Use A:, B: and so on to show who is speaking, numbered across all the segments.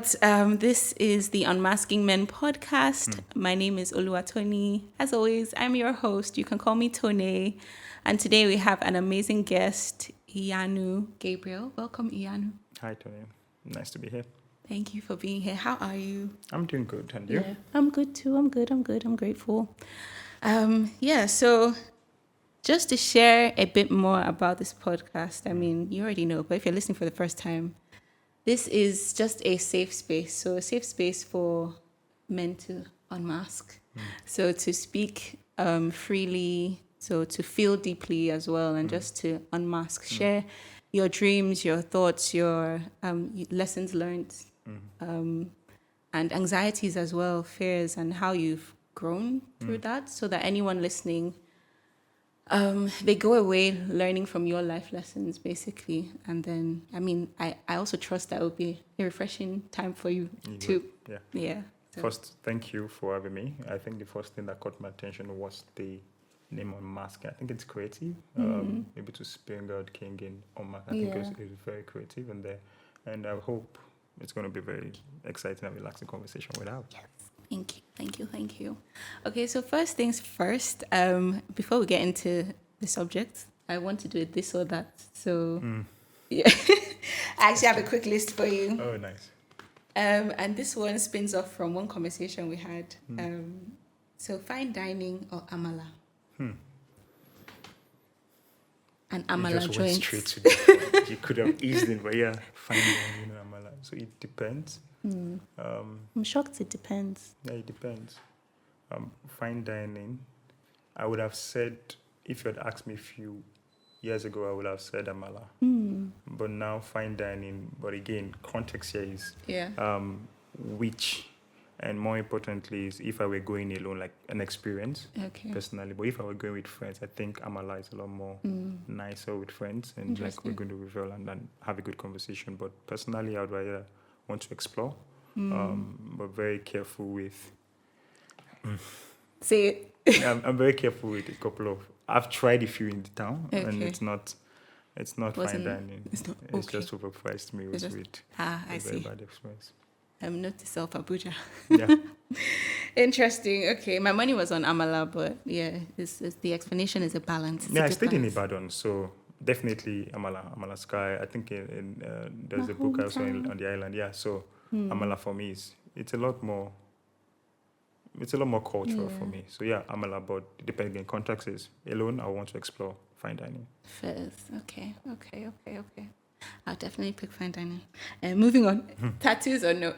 A: but this is the Unmasking Men podcast. My name is Oluwatoni. As always, I'm your host. You can call me Tone. And today we have an amazing guest, Iyanu Gabriel. Welcome, Iyanu.
B: Hi, Tony. Nice to be here.
A: Thank you for being here. How are you?
B: I'm doing good. And you?
A: Yeah, I'm good too. I'm good. I'm grateful. So just to share a bit more about this podcast, I mean, you already know, but if you're listening for the first time, this is just a safe space. So a safe space for men to unmask. So to speak freely, so to feel deeply as well, and just to unmask, share your dreams, your thoughts, your lessons learned, and anxieties as well, fears, and how you've grown through that, so that anyone listening, they go away learning from your life lessons, basically. And then, I mean, I also trust that it will be a refreshing time for you too. Yeah. So.
B: First, thank you for having me. I think the first thing that caught my attention was the name unmasking. I think it's creative. Maybe to Springard King in unmask. I think it's very creative in there. And I hope it's going to be very exciting and relaxing conversation without.
A: Yes. Thank you. Okay, so first things first, before we get into the subject, I want to do it this or that. So, yeah, I actually have a quick list for you.
B: Oh, nice.
A: And this one spins off from one conversation we had. So, fine dining or amala? And amala
B: you just
A: joints.
B: Went straight to the You could have eased it, but yeah, fine dining or amala. So it depends.
A: I'm shocked it depends.
B: Yeah, it depends. Fine dining, I would have said, if you had asked me a few years ago, I would have said amala. But now fine dining, but again, context here is which, and more importantly is if I were going alone, like an experience, personally. But if I were going with friends, I think amala is a lot more nicer with friends, and like we're going to reveal and then have a good conversation. But personally, I would rather want to explore, but very careful with.
A: Say it.
B: I'm very careful with a couple of. I've tried a few in the town, and it's not fine dining. It's just overpriced meals with
A: I
B: very
A: see.
B: bad experience.
A: Note to self, Abuja.
B: Yeah.
A: Interesting. Okay, my money was on amala, but yeah, the explanation is a balance.
B: I stayed in Ibadan, so definitely amala sky. I think there's a book I saw on the island. Yeah, so amala for me it's a lot more cultural for me. So yeah, amala, but depending on context is alone, I want to explore fine dining.
A: First, okay. I'll definitely pick fine dining. Moving on, tattoos or no?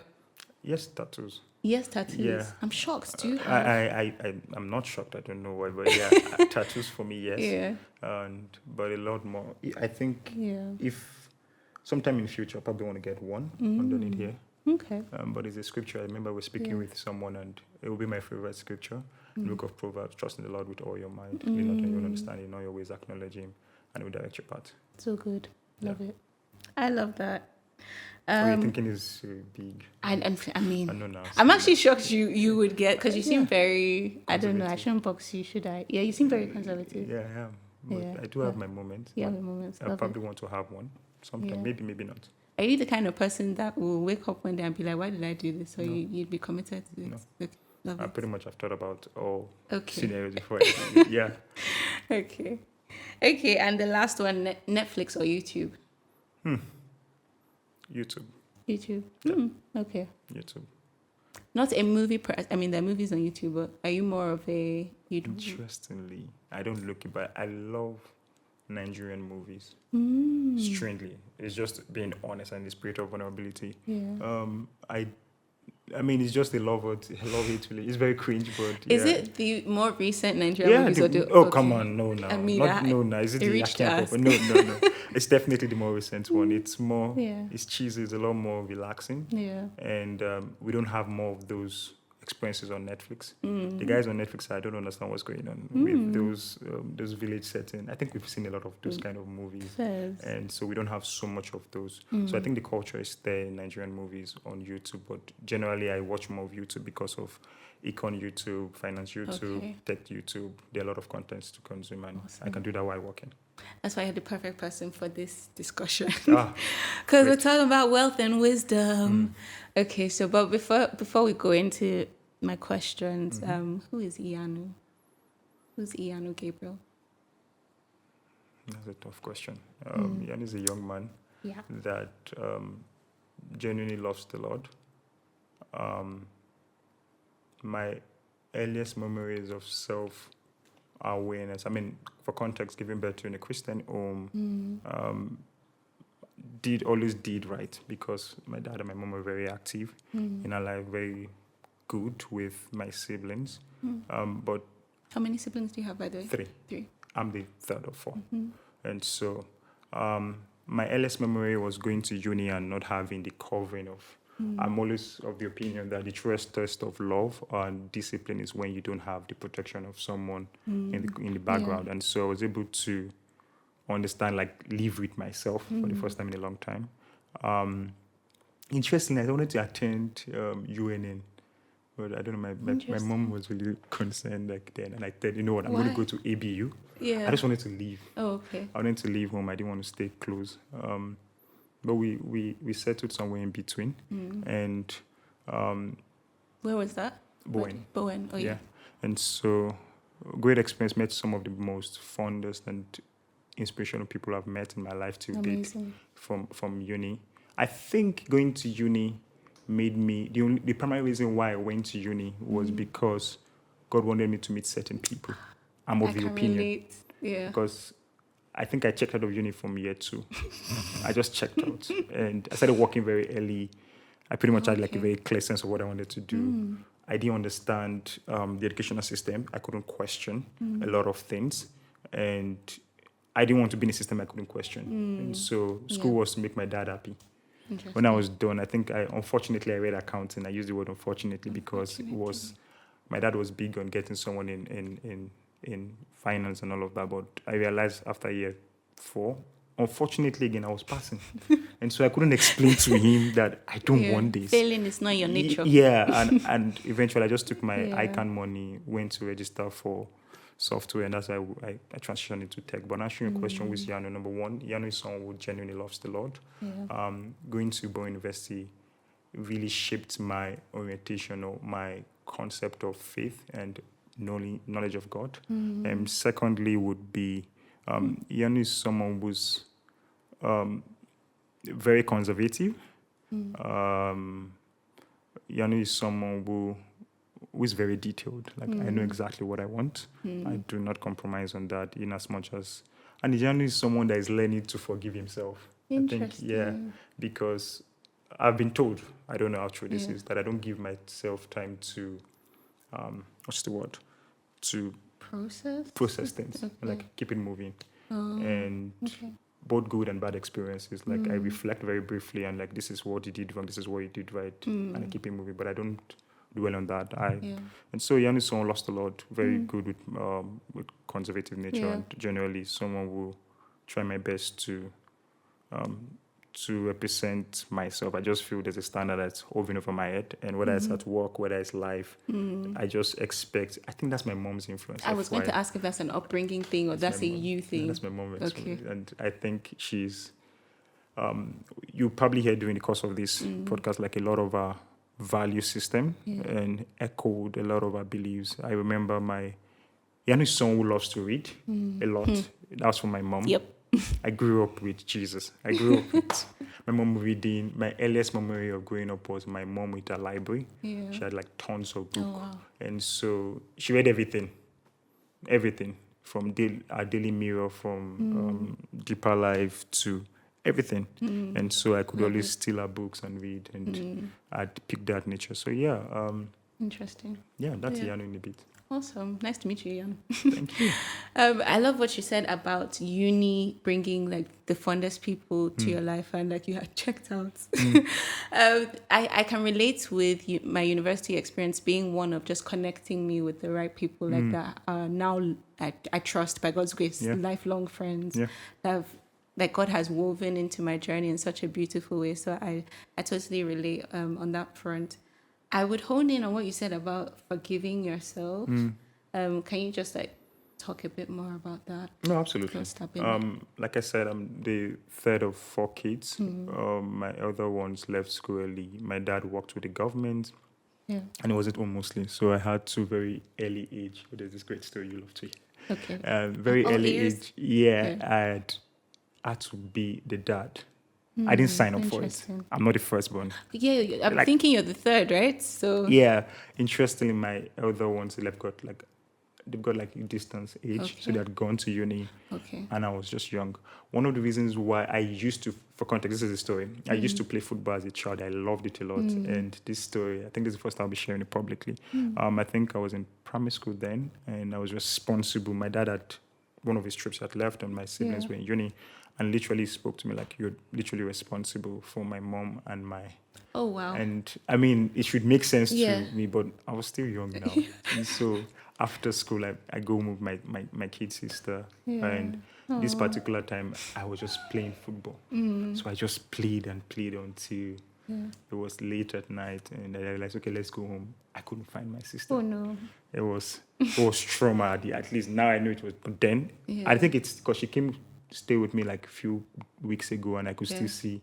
B: Yes, tattoos.
A: Yes, tattoos. Yeah. I'm shocked. Do you have?
B: I'm not shocked. I don't know why, but yeah, tattoos for me, yes.
A: Yeah.
B: But a lot more. I think if sometime in the future, I probably want to get one underneath here.
A: Okay.
B: But it's a scripture. I remember we're speaking with someone, and it will be my favorite scripture. The book of Proverbs: trust in the Lord with all your mind, lean not on your own understanding, in all your ways acknowledge Him, and He will direct your path.
A: So good. Love it. I love that.
B: So you're thinking is big.
A: I mean,
B: I know now.
A: I'm actually shocked you would get, because you seem very, I don't know, I shouldn't box you, should I? Yeah, you seem very conservative.
B: Yeah, I am. But I do have my moments.
A: You have your moments.
B: I probably want to have one sometime. Maybe not.
A: Are you the kind of person that will wake up one day and be like, why did I do this? Or you'd be committed to it?
B: No.
A: Okay. Love
B: I
A: it.
B: pretty much have thought about all scenarios before. Yeah.
A: Okay, and the last one, Netflix or YouTube?
B: YouTube.
A: YouTube. Okay.
B: YouTube.
A: Not a movie. I mean, there are movies on YouTube, but are you more of a?
B: Interestingly, I don't look it, but I love Nigerian movies. Strangely, it's just being honest and the spirit of vulnerability.
A: Yeah.
B: I mean, it's just a love it. It's very cringe, but
A: is it the more recent Nigerian movies?
B: Come on, no.
A: I mean,
B: Is it the Akin? No. It's definitely the more recent one. It's more. It's cheesy. It's a lot more relaxing.
A: Yeah.
B: And we don't have more of those experiences on Netflix. The guys on Netflix, I don't understand what's going on with those village setting. I think we've seen a lot of those kind of movies, and so we don't have so much of those. So I think the culture is there in Nigerian movies on YouTube, but generally I watch more of YouTube because of econ YouTube, finance YouTube, tech YouTube. There are a lot of contents to consume, and I can do that while working.
A: That's why you're the perfect person for this discussion.
B: Ah,
A: Because we're
B: great.
A: talking about wealth and wisdom. Okay, so but before we go into my questions, who is Iyanu? Who's Iyanu Gabriel?
B: That's a tough question. Jan is a young man
A: Yeah.
B: that genuinely loves the Lord. My earliest memories of self-awareness, I mean, for context, giving birth to in a Christian home, always did right because my dad and my mom were very active in our life, very good with my siblings. But
A: How many siblings do you have, by the way?
B: three.
A: Three.
B: I'm the third of four. And so my earliest memory was going to uni and not having the covering of. I'm always of the opinion that the truest test of love and discipline is when you don't have the protection of someone in the background. And so I was able to understand, like, live with myself for the first time in a long time. Interestingly, I wanted to attend UNN. But I don't know, my mom was really concerned like then. And I said, you know what, I'm going to go to ABU.
A: Yeah.
B: I just wanted to leave.
A: Oh, okay.
B: I wanted to leave home. I didn't want to stay close. But we settled somewhere in between. And
A: Where was that?
B: Bowen.
A: Bowen. Oh, yeah.
B: And so, great experience. Met some of the most fondest and inspirational people I've met in my life to date from uni. I think going to uni made me, the primary reason why I went to uni was because God wanted me to meet certain people. I'm of the opinion.
A: Relate. Yeah.
B: Because I think I checked out of uni from year 2. I just checked out. And I started working very early. I pretty much had like a very clear sense of what I wanted to do. I didn't understand the educational system. I couldn't question a lot of things. And I didn't want to be in a system I couldn't question. And so school was to make my dad happy. When I was done, I think unfortunately I read accounting. I used the word unfortunately because it was, my dad was big on getting someone in finance and all of that. But I realized after year 4, unfortunately again, I was passing. And so I couldn't explain to him that I don't want this.
A: Failing is not your nature.
B: And eventually I just took my ICANN money, went to register for software, and that's how I transitioned into tech. But answering your question with Iyanu, number one, Iyanu is someone who genuinely loves the Lord. Going to Bowen University really shaped my orientation or my concept of faith and knowledge of God. Secondly would be Iyanu is someone who's very conservative. Iyanu is someone who is very detailed. Like I know exactly what I want. I do not compromise on that in as much as. And Iyanu is someone that is learning to forgive himself. I think, because I've been told, I don't know how true this is, that I don't give myself time to, what's the word? To process things, like keep it moving. And both good and bad experiences, like I reflect very briefly and like this is what you did wrong, this is what you did right, and I keep it moving, but I don't dwell on that. And so Iyanu is someone lost a lot, very good with conservative nature, and generally someone who try my best to represent myself. I just feel there's a standard that's hovering over my head, and whether it's at work, whether it's life, I just expect. I think that's my mom's influence.
A: I was going to ask if that's an upbringing thing or that's a you thing.
B: That's my mom. Okay. And I think she's. You probably hear during the course of this podcast like a lot of our value system and echoed a lot of our beliefs. I remember Iyanu is someone who loves to read a lot. That was from my mom.
A: Yep.
B: I grew up with Jesus. I grew up with my mom reading. My earliest memory of growing up was my mom with a library. She had like tons of books.
A: Oh, wow.
B: And so she read everything from our Daily Mirror, from Deeper Life to everything. And so I could always steal her books and read, and I'd pick that nature. So
A: interesting.
B: Yeah, that's Iyanu in a bit.
A: Awesome. Nice to meet you, Iyanu.
B: Thank you.
A: I love what you said about uni bringing like the fondest people to your life, and like you had checked out. I can relate with my university experience being one of just connecting me with the right people like that. Now I trust by God's grace, lifelong friends that God has woven into my journey in such a beautiful way. So I totally relate on that front. I would hone in on what you said about forgiving yourself. Can you just like talk a bit more about that?
B: No, absolutely.
A: Let's step in.
B: Like I said, I'm the third of four kids. My elder ones left school early. My dad worked with the government,
A: Yeah.
B: and it wasn't home mostly. So I had to very early age. There's this great story you love to hear.
A: Okay.
B: Very
A: All
B: early
A: ears?
B: age,
A: Yeah.
B: I had to be the dad. I didn't sign up for it.
A: Interesting.
B: I'm not the firstborn.
A: Yeah, I'm
B: Like-
A: thinking you're the third, right? So
B: Yeah, interestingly, my elder ones they've got like distance age, so
A: Okay.
B: they had gone to uni,
A: okay.
B: and I was just young. One of the reasons why I used to, for context, this is the story. I used to play football as a child. I loved it a lot, and this story, I think this is the first time I'll be sharing it publicly. I think I was in primary school then, and I was responsible. My dad had one of his trips had left, and my siblings
A: Yeah.
B: were in uni, and literally spoke to me like, "You're literally responsible for my mom and my."
A: Oh wow.
B: And I mean, it should make sense
A: Yeah.
B: to me, but I was still young now. And so after school, I go with my kid sister.
A: Yeah.
B: And this particular time, I was just playing football. So I just played and played until it was late at night. And I realized, okay, let's go home. I couldn't find my sister.
A: Oh no.
B: It was trauma. At least now I know it was. But then,
A: Yeah.
B: I think it's because she came to stay with me like a few weeks ago, and I could
A: Yeah.
B: still see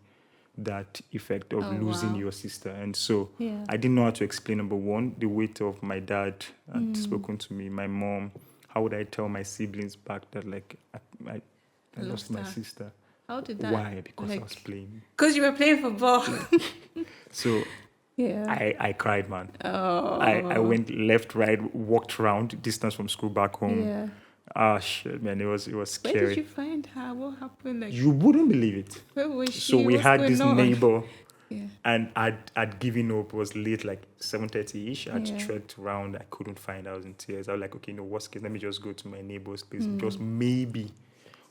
B: that effect of
A: Oh,
B: losing
A: wow.
B: your sister. And so
A: Yeah.
B: I didn't know how to explain, number one, the weight of my dad had spoken to me, my mom. How would I tell my siblings back that like I lost my
A: her.
B: sister?
A: How did that?
B: Why? Because I
A: like-
B: was playing.
A: Because you were playing football.
B: So
A: yeah.
B: I cried, man.
A: Oh.
B: I went left, right, walked around distance from school back home.
A: Yeah.
B: Ah, shit, man, it was
A: Where
B: scary.
A: did you find her? What happened? Like,
B: You wouldn't believe it.
A: where was she?
B: So we
A: What's
B: had
A: going
B: this
A: on?
B: neighbor,
A: Yeah.
B: and I'd given up. It was late, like 7:30ish. I'd
A: Yeah.
B: trekked around. I couldn't find. I was in tears. I was like, okay, no, worst case, let me just go to my neighbor's place, just maybe,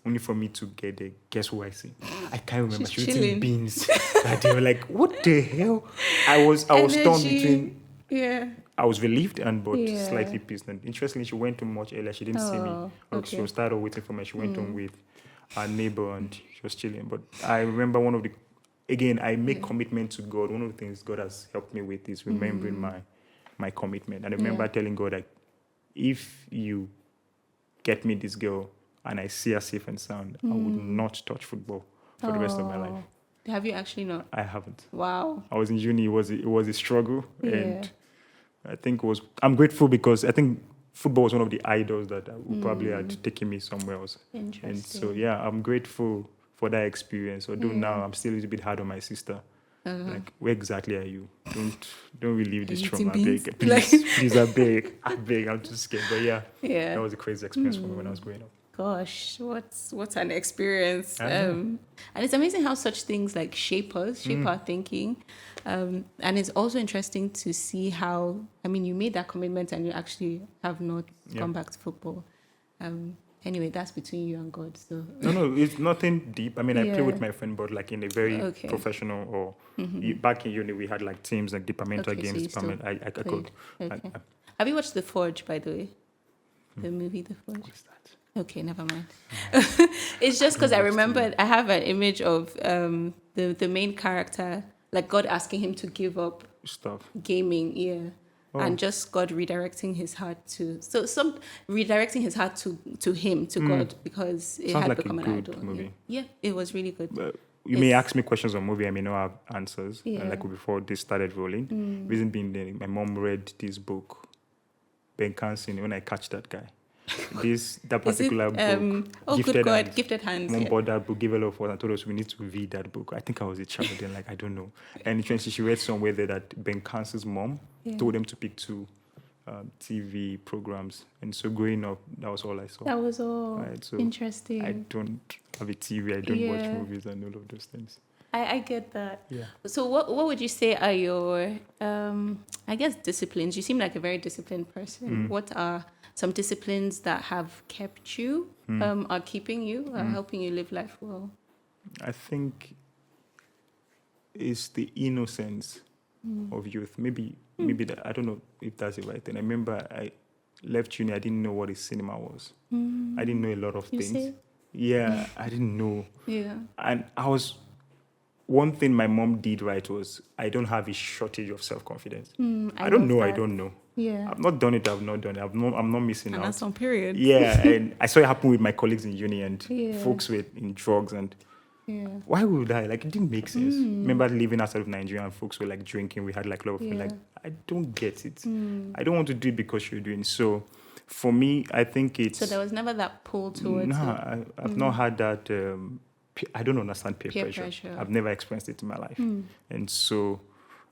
B: only for me to get there. Guess who I see? I can't remember.
A: She's
B: She was eating
A: chilling.
B: beans. Like, they were like, what the hell? I was torn
A: Energy.
B: between.
A: Yeah.
B: I was relieved but
A: Yeah.
B: slightly pissed. And interestingly, she went home much earlier. She didn't see me.
A: Oh,
B: She
A: okay.
B: was tired of waiting for me. She went home with her neighbor and she was chilling. But I remember I make commitment to God. One of the things God has helped me with is remembering my commitment. And I remember telling God, like, if you get me this girl and I see her safe and sound, I would not touch football for the rest of my life.
A: Have you actually not?
B: I haven't.
A: Wow.
B: I was in uni. It was a struggle,
A: Yeah.
B: and I think I'm grateful because I think football was one of the idols that would probably had taken me somewhere else.
A: Interesting.
B: And so yeah, I'm grateful for that experience. Although now I'm still a little bit hard on my sister. Like, where exactly are you? Don't relieve this
A: you
B: trauma. I
A: eating
B: beg.
A: beans?
B: Please, I beg. I'm too scared. But yeah,
A: Yeah.
B: that was a crazy experience for me when I was growing up.
A: Gosh, what's an experience?
B: I know.
A: And it's amazing how such things like shape us, shape our thinking. And it's also interesting to see how, I mean, you made that commitment and you actually have not gone back to football. Anyway, that's between you and God. So
B: No, it's nothing deep. I mean, I play
A: Yeah.
B: with my friend, but like in a very
A: Okay.
B: professional or back in uni, we had like teams, like departmental
A: Okay, so
B: games
A: you still
B: department. I could.
A: okay. Have you watched The Forge, by the way? The movie The Forge?
B: What's that?
A: Okay, never mind. It's just because I remember I have an image of the main character, like God asking him to give up
B: Stuff.
A: gaming, and just God redirecting his heart to redirecting his heart to him, to God, because it
B: Sounds
A: had
B: like a
A: become an
B: good
A: idol.
B: movie.
A: Yeah, it was really good.
B: But you may
A: It's-
B: ask me questions on movie. I may not have answers.
A: Yeah.
B: Like before this started rolling. Reason being, my mom read this book, Ben Carson. When I catch that guy, that
A: Is it,
B: particular book.
A: good God,
B: Hands.
A: Gifted Hands.
B: Mom
A: Yeah.
B: bought that book, gave a lot of us, and told us we need to read that book. I think I was a child then, like, I don't know. And eventually she read somewhere there that Ben Carson's mom told them to pick two TV programs. And so growing up, that was all I saw.
A: That was all
B: Right, so
A: interesting.
B: I don't have a TV, I don't watch
A: Yeah.
B: movies and all of those things.
A: I get that.
B: Yeah.
A: So what would you say are your I guess disciplines? You seem like a very disciplined person. What are some disciplines that have kept you, are keeping you, are helping you live life well?
B: I think it's the innocence of youth. Maybe that, I don't know if that's the right thing. I remember I left uni, I didn't know what a cinema was. I didn't know a lot of
A: You
B: things.
A: say?
B: Yeah, I didn't know.
A: Yeah.
B: And one thing my mom did right was I don't have a shortage of self-confidence. I don't
A: love
B: know, I
A: that.
B: don't know.
A: Yeah.
B: I've not done it. I've not done it. I'm not missing
A: And
B: out.
A: that's on periods.
B: Yeah, and I saw it happen with my colleagues in uni, and
A: Yeah.
B: folks were in drugs, and
A: Yeah.
B: why would I? Like, it didn't make sense. Remember living outside of Nigeria, and folks were like drinking. We had like a lot of
A: Yeah.
B: like, I don't get it. I don't want to do it because you're doing so. For me, I think it's.
A: So there was never that pull towards it.
B: I've not had that. I don't understand peer
A: Peer
B: pressure.
A: pressure.
B: I've never experienced it in my life, and so,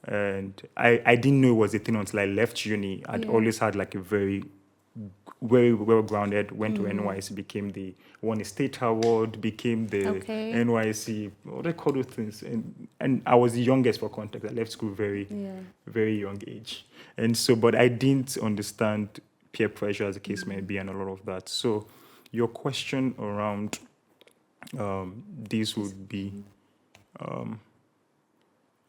B: and I didn't know it was a thing until I left uni. I'd
A: Yeah.
B: always had like a very well grounded. Went to NYC, became the won a state award, became the
A: Okay.
B: NYC. What do they call those things? And I was the youngest for context. I left school
A: Yeah.
B: very young age, and so but I didn't understand peer pressure as the case may be and a lot of that. So your question around this would be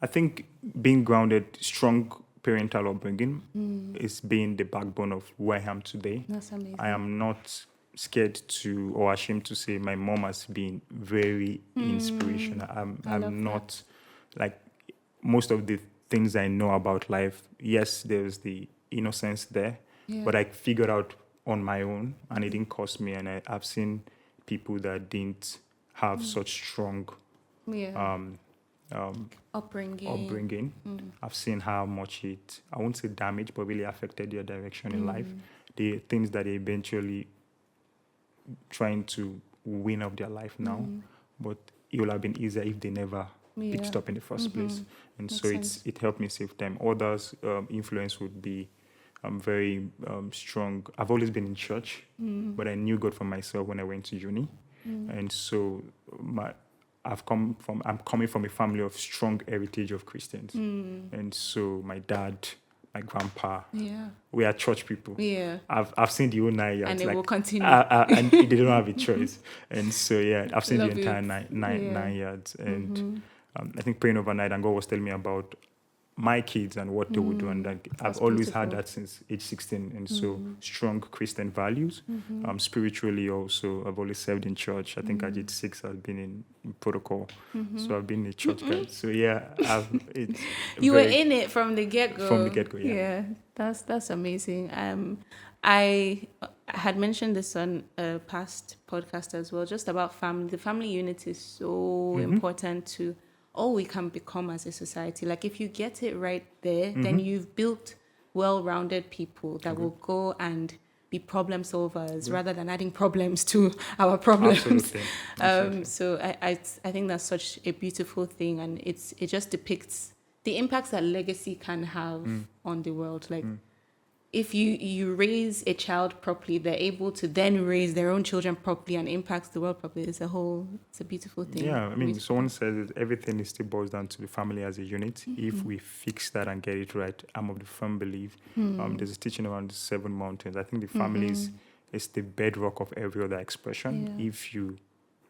B: I think being grounded, strong parental upbringing is being the backbone of who I am today.
A: That's amazing.
B: I am not scared to or ashamed to say my mom has been very inspirational.
A: I love
B: I'm not like most of the things I know about life. Yes, there's the innocence there,
A: Yeah.
B: but I figured out on my own, and it didn't cost me. And I've seen people that didn't have such strong
A: Yeah. Upbringing.
B: upbringing. I've seen how much it, I won't say damage, but really affected their direction in life. The things that they eventually trying to win up their life now, but it would have been easier if they never picked it
A: Yeah.
B: up in the first place. And
A: Makes
B: so
A: sense.
B: it helped me save time. Others influence would be very strong. I've always been in church, but I knew God for myself when I went to uni, and so I'm coming from a family of strong heritage of Christians, and so my dad, my grandpa,
A: Yeah.
B: we are church people.
A: Yeah.
B: I've seen the whole 9 years,
A: And it
B: like,
A: will continue.
B: and they don't have a choice, and so yeah, I've seen
A: Love
B: the entire
A: it.
B: nine
A: Yeah.
B: 9 years, and I think praying overnight, and God was telling me about my kids and what they would do, and like, I've
A: That's
B: always had
A: beautiful.
B: that since age 16, and so strong Christian values. Spiritually also, I've always served in church. I think at age 6 I've been in protocol, so I've been a church guy. So yeah, it's
A: You were
B: very-
A: in it from the get-go.
B: From the get-go, yeah.
A: Yeah, that's amazing. I had mentioned this on a past podcast as well, just about family. The family unit is so important to all we can become as a society. Like, if you get it right there, then you've built well-rounded people that will go and be problem solvers rather than adding problems to our problems.
B: Absolutely.
A: So I think that's such a beautiful thing, and it just depicts the impacts that legacy can have on the world. Like, if you raise a child properly, they're able to then raise their own children properly and impact the world properly. It's a beautiful thing.
B: Yeah, I mean,
A: Beautiful.
B: someone says that everything still boils down to the family as a unit. If we fix that and get it right, I'm of the firm belief. There's a teaching around the 7 mountains. I think the family is the bedrock of every other expression.
A: Yeah.
B: If you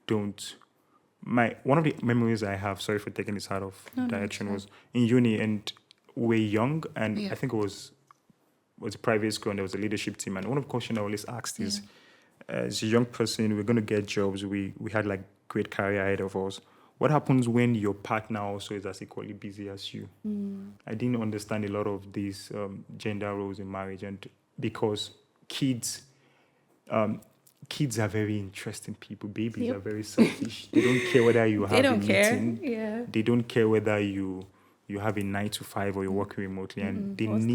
B: don't, one of the memories I have, sorry for taking this out of direction, was in uni, and we're young, and
A: Yeah.
B: I think it was a private school, and there was a leadership team, and one of the questions I always asked is, as a young person, we're going to get jobs, we had like great career ahead of us. What happens when your partner also is as equally busy as you? I didn't understand a lot of these gender roles in marriage, and because kids are very interesting people. Babies
A: Yep.
B: are very selfish. They don't care whether you have
A: They don't
B: a
A: care.
B: meeting.
A: Yeah.
B: They don't care whether you have a 9 to 5 or you're working remotely, and they
A: What's
B: need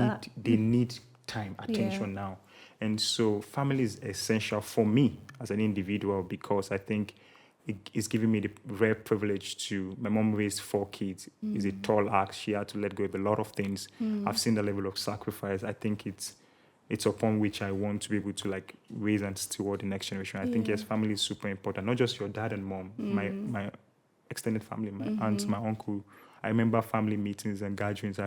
A: that?
B: time, attention now. And so family is essential for me as an individual, because I think it's giving me the rare privilege to, my mom raised 4 kids. It's a tall act. She had to let go of a lot of things. I've seen the level of sacrifice. I think it's upon which I want to be able to like raise and steward the next generation. I think yes, family is super important. Not just your dad and mom, my extended family, my aunts, my uncle. I remember family meetings and gatherings.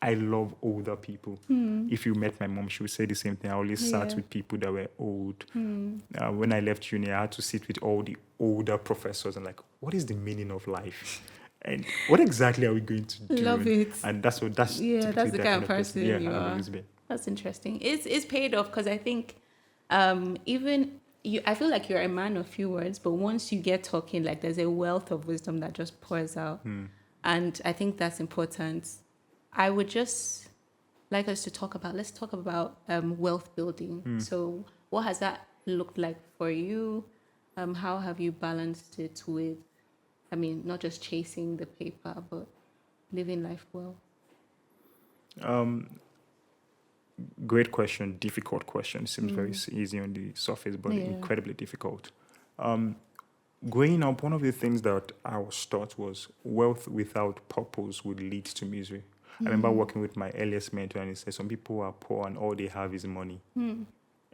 B: I love older people. If you met my mom, she would say the same thing. I always sat with people that were old. When I left uni, I had to sit with all the older professors and like, what is the meaning of life? And what exactly are we going to do?
A: Love it.
B: And that's typically
A: that's the
B: that
A: kind of person
B: Yeah,
A: you
B: I've
A: are.
B: always been.
A: That's interesting. It's paid off, because I think even you, I feel like you're a man of few words, but once you get talking, like, there's a wealth of wisdom that just pours out. And I think that's important. I would just like us to talk about. Let's talk about wealth building. So, what has that looked like for you? How have you balanced it with, I mean, not just chasing the paper, but living life well?
B: Great question, difficult question. Seems very easy on the surface, but
A: Yeah.
B: incredibly difficult. Growing up, one of the things that I was taught was wealth without purpose would lead to misery. I remember working with my earliest mentor, and he said, some people are poor and all they have is money.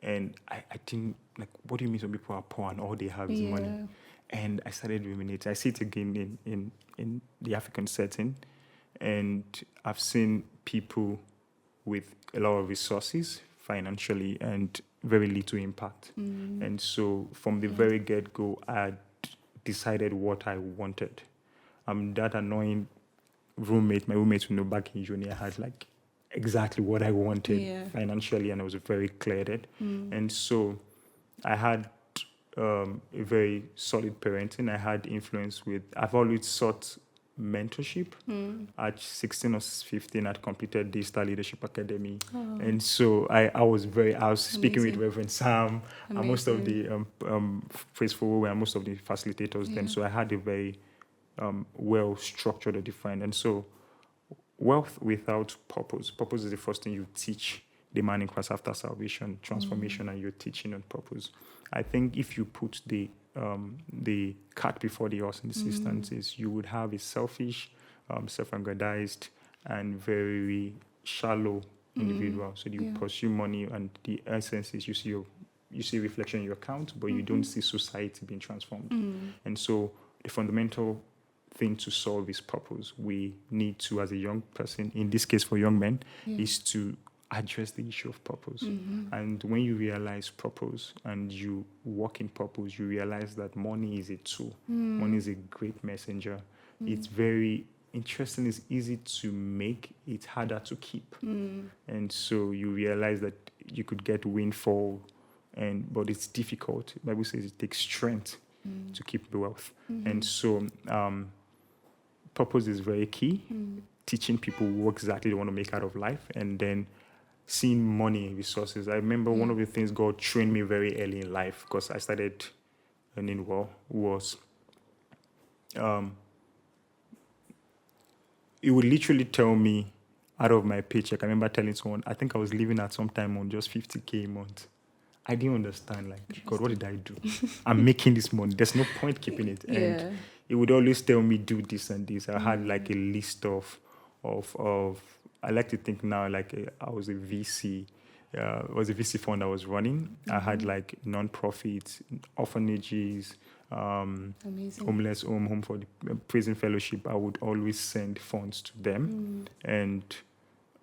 B: And I think, like, what do you mean some people are poor and all they have is money?
A: Yeah.
B: And I started ruminating. I see it again in the African setting. And I've seen people with a lot of resources financially and very little impact. And so from the very get-go, I had decided what I wanted. That annoying roommate, my roommate, you know, back in uni, I had like exactly what I wanted financially, and I was very clear-headed. And so I had a very solid parenting. I had influence with, I've always sought mentorship. At 16 or 15, I'd completed Digital Leadership Academy. And so I was speaking with
A: Amazing.
B: Reverend Sam and most of
A: Amazing.
B: the Faithful and most of the facilitators then. So I had a very well structured or defined. And so wealth without purpose. Purpose is the first thing you teach the man in Christ after salvation, transformation, and you're teaching on purpose. I think if you put the cart before the horse in this instances, you would have a selfish, self-aggrandized, and very shallow individual. So you pursue money, and the essence is you see reflection in your account, but you don't see society being transformed. And so the fundamental thing to solve is purpose. We need to, as a young person, in this case for young men, is to address the issue of purpose. And when you realize purpose and you walk in purpose, you realize that money is a tool. Money is a great messenger. It's very interesting. It's easy to make. It's harder to keep. And so you realize that you could get windfall, but it's difficult. The Bible says it takes strength to keep the wealth. And so purpose is very key. Teaching people what exactly they want to make out of life, and then seeing money and resources. I remember one of the things God trained me very early in life, because I started earning well, was it would literally tell me out of my paycheck. I remember telling someone, I think I was living at some time on just 50K a month. I didn't understand, like, God, what did I do? I'm making this money. There's no point keeping it. And it would always tell me, do this and this. I had like a list of I like to think now like I was a VC. It was a VC fund I was running. I had like non-profits, orphanages, homeless home for the prison fellowship. I would always send funds to them,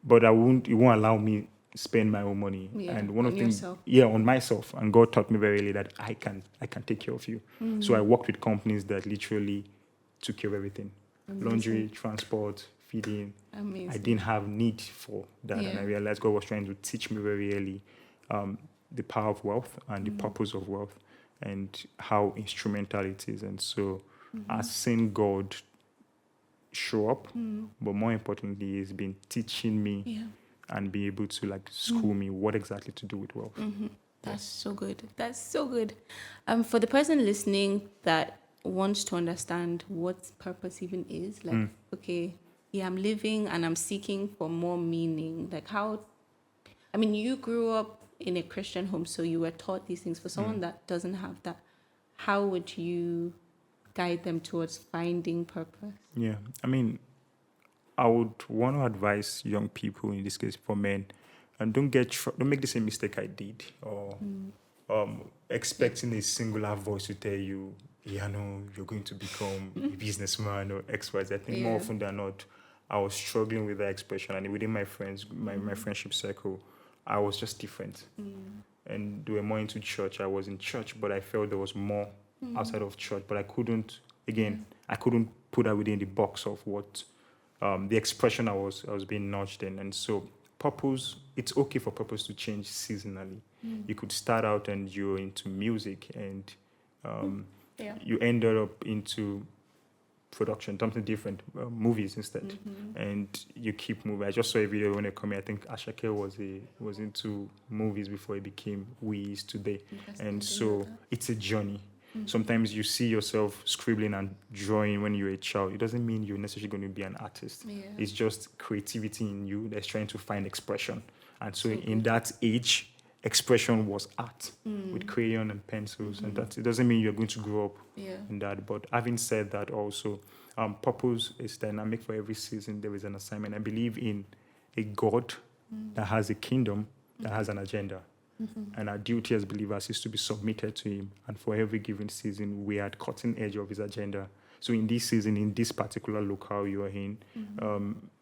B: but it won't allow me spend my own money. And one of the things, on myself. And God taught me very early that I can take care of you. So I worked with companies that literally took care of everything: laundry, transport, feeding. I didn't have need for that, and I realized God was trying to teach me very early the power of wealth and the purpose of wealth and how instrumental it is. And so I've seen God show up, but more importantly, He's been teaching me and be able to like school me what exactly to do with wealth.
A: That's so good. That's so good. For the person listening that wants to understand what purpose even is, like, okay, I'm living and I'm seeking for more meaning. Like, how, I mean, you grew up in a Christian home, so you were taught these things. For someone that doesn't have that, how would you guide them towards finding purpose?
B: Yeah, I mean, I would want to advise young people, in this case for men, and don't make the same mistake I did, or expecting a singular voice to tell you, you're going to become a businessman or X, Y, Z. I think more often than not, I was struggling with that expression, and within my friends, my friendship circle, I was just different. And they were more into church. I was in church, but I felt there was more outside of church. But I couldn't put that within the box of what the expression I was being nudged in. And so purpose, it's okay for purpose to change seasonally. You could start out and you're into music, and you ended up into production, something different, movies instead, and you keep moving. I just saw a video when I come here. I think Ashake was into movies before it became who he is today, and so it's a journey. Sometimes you see yourself scribbling and drawing when you're a child. It doesn't mean you're necessarily going to be an artist.
A: Yeah.
B: It's just creativity in you that's trying to find expression. And so in
A: good.
B: that age, expression was art with crayon and pencils. And that it doesn't mean you're going to grow up in that. But having said that also, purpose is dynamic for every season. There is an assignment. I believe in a God that has a kingdom, that has an agenda. And our duty as believers is to be submitted to him. And for every given season, we are at cutting edge of his agenda. So in this season, in this particular locale you are in,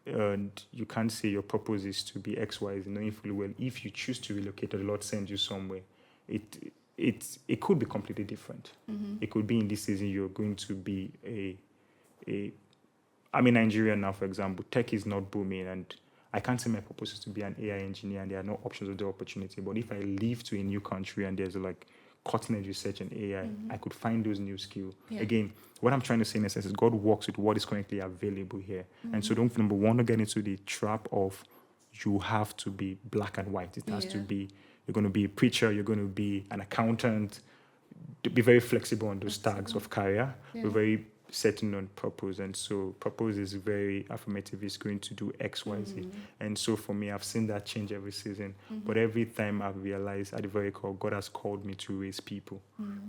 B: and you can't say your purpose is to be X, Y, Z, knowing fully well, if you choose to relocate or the Lord sends you somewhere, it could be completely different. It could be in this season you're going to be I'm in Nigeria now, for example. Tech is not booming, and I can't say my purpose is to be an AI engineer and there are no options or the opportunity. But if I leave to a new country and there's like cutting edge research in AI, I could find those new skills.
A: Yeah.
B: Again, what I'm trying to say in a sense is God works with what is currently available here. And so don't, number one, don't get into the trap of you have to be black and white. It has to be, you're going to be a preacher, you're going to be an accountant. Be very flexible on those tags of career. We're very setting on purpose, and so purpose is very affirmative. It's going to do X, Y, Z. And so for me, I've seen that change every season. But every time I've realized at the very core, God has called me to raise people,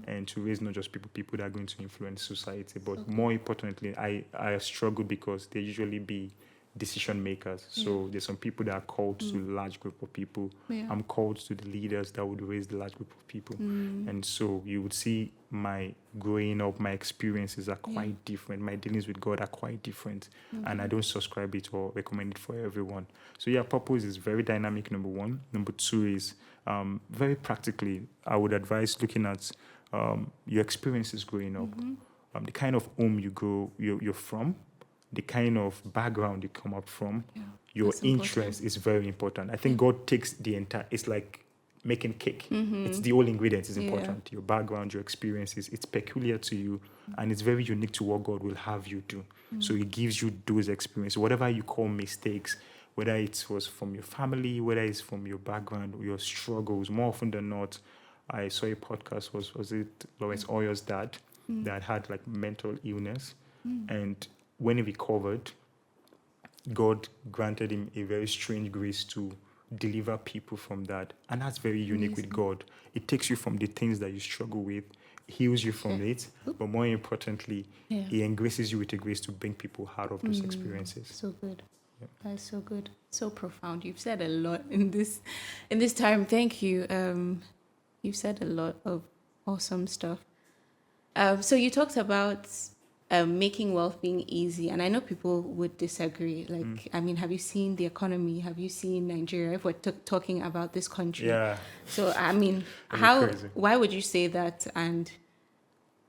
B: and to raise not just people that are going to influence society, but more importantly, I struggle because they usually be decision makers. So there's some people that are called to a large group of people. I'm called to the leaders that would raise the large group of people. And so you would see my growing up, my experiences are quite different. My dealings with God are quite different. And I don't subscribe it or recommend it for everyone. So purpose is very dynamic, number one. Number two is very practically, I would advise looking at your experiences growing up, the kind of home you're from, the kind of background you come up from, your interest is very important. I think God takes the entire, it's like making cake. It's the whole ingredients is important. Your background, your experiences, it's peculiar to you and it's very unique to what God will have you do. So he gives you those experiences, whatever you call mistakes, whether it was from your family, whether it's from your background, your struggles. More often than not, I saw a podcast, was it Lawrence Oyor's dad that had like mental illness, and when he recovered, God granted him a very strange grace to deliver people from that. And that's very unique with God. It takes you from the things that you struggle with, heals you from it, but more importantly, he engraces you with a grace to bring people out of those experiences.
A: So good. That's so good. So profound. You've said a lot in this time. Thank you. You've said a lot of awesome stuff. So you talked about making wealth being easy, and I know people would disagree. Like, I mean, have you seen the economy? Have you seen Nigeria? If we're talking about this country, So I mean, why would you say that? And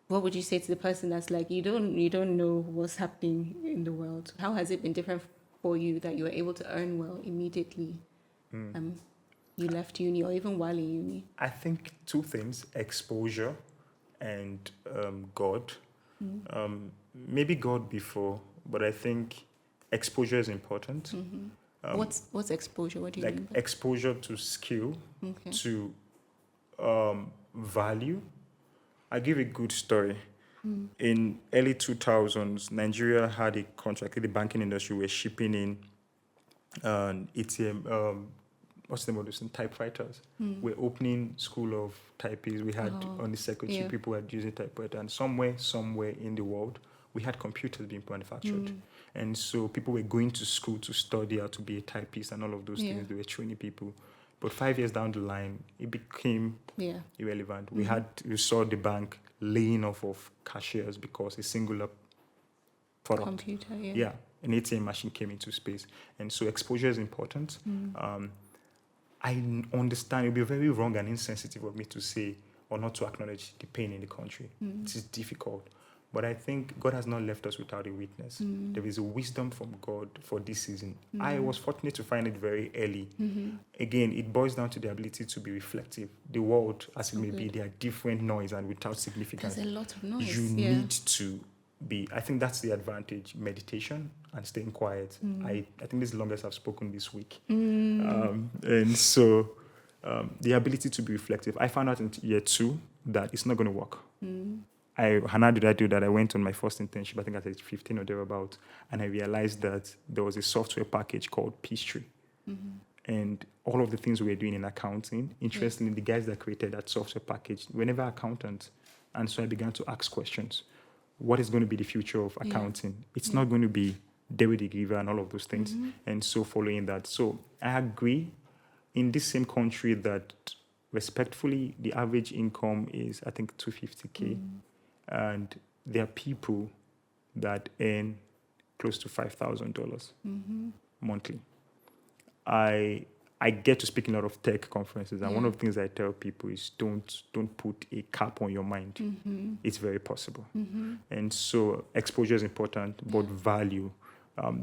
A: what would you say to the person that's like, you don't know what's happening in the world? How has it been different for you that you were able to earn well immediately? You left uni, or even while in uni?
B: I think two things: exposure and God. Maybe God before, but I think exposure is important.
A: What's exposure? What do you mean?
B: Like exposure to skill, to value. I'll give a good story. In early 2000s, Nigeria had a contract in the banking industry. We're shipping in ATM, what's the name of those typewriters. We're opening school of typists. We had on the secretary people were using typewriter, and somewhere in the world we had computers being manufactured, and so people were going to school to study how to be a typist and all of those things. They were training people, but 5 years down the line it became irrelevant. We saw the bank laying off of cashiers because a singular product,
A: computer,
B: an ATM machine came into space, and so exposure is important. I understand it would be very wrong and insensitive of me to say or not to acknowledge the pain in the country. It is difficult. But I think God has not left us without a witness. There is a wisdom from God for this season. I was fortunate to find it very early. Again, it boils down to the ability to be reflective. The world, as it may be, there are different noise and without significance.
A: There's a lot of noise.
B: You need to I think that's the advantage, meditation and staying quiet. I think this is the longest I've spoken this week. And so the ability to be reflective. I found out in year 2 that it's not going to work. How did I do that? I went on my first internship, I think at age 15 or thereabout, and I realized that there was a software package called Peachtree. And all of the things we were doing in accounting, interestingly, the guys that created that software package were never accountants. And so I began to ask questions. What is going to be the future of accounting? It's not going to be David Giver and all of those things. And so following that. So I agree, in this same country, that respectfully, the average income is, I think, 250K. And there are people that earn close to $5,000 monthly. I get to speak in a lot of tech conferences, and one of the things I tell people is don't put a cap on your mind. It's very possible. And so exposure is important, but value,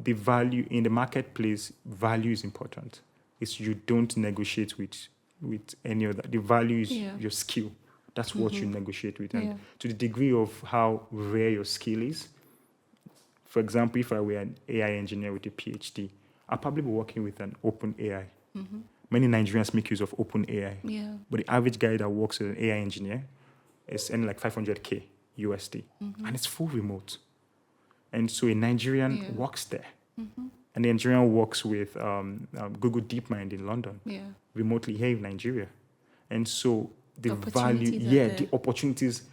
B: the value in the marketplace, value is important. It's you don't negotiate with any other. The value is your skill. That's what you negotiate with. And to the degree of how rare your skill is, for example, if I were an AI engineer with a PhD, I'll probably be working with an open AI. Many Nigerians make use of open AI. But the average guy that works as an AI engineer is earning like 500K USD. And it's full remote. And so a Nigerian works there. And the Nigerian works with Google DeepMind in London, remotely here in Nigeria. And so the value, the opportunities,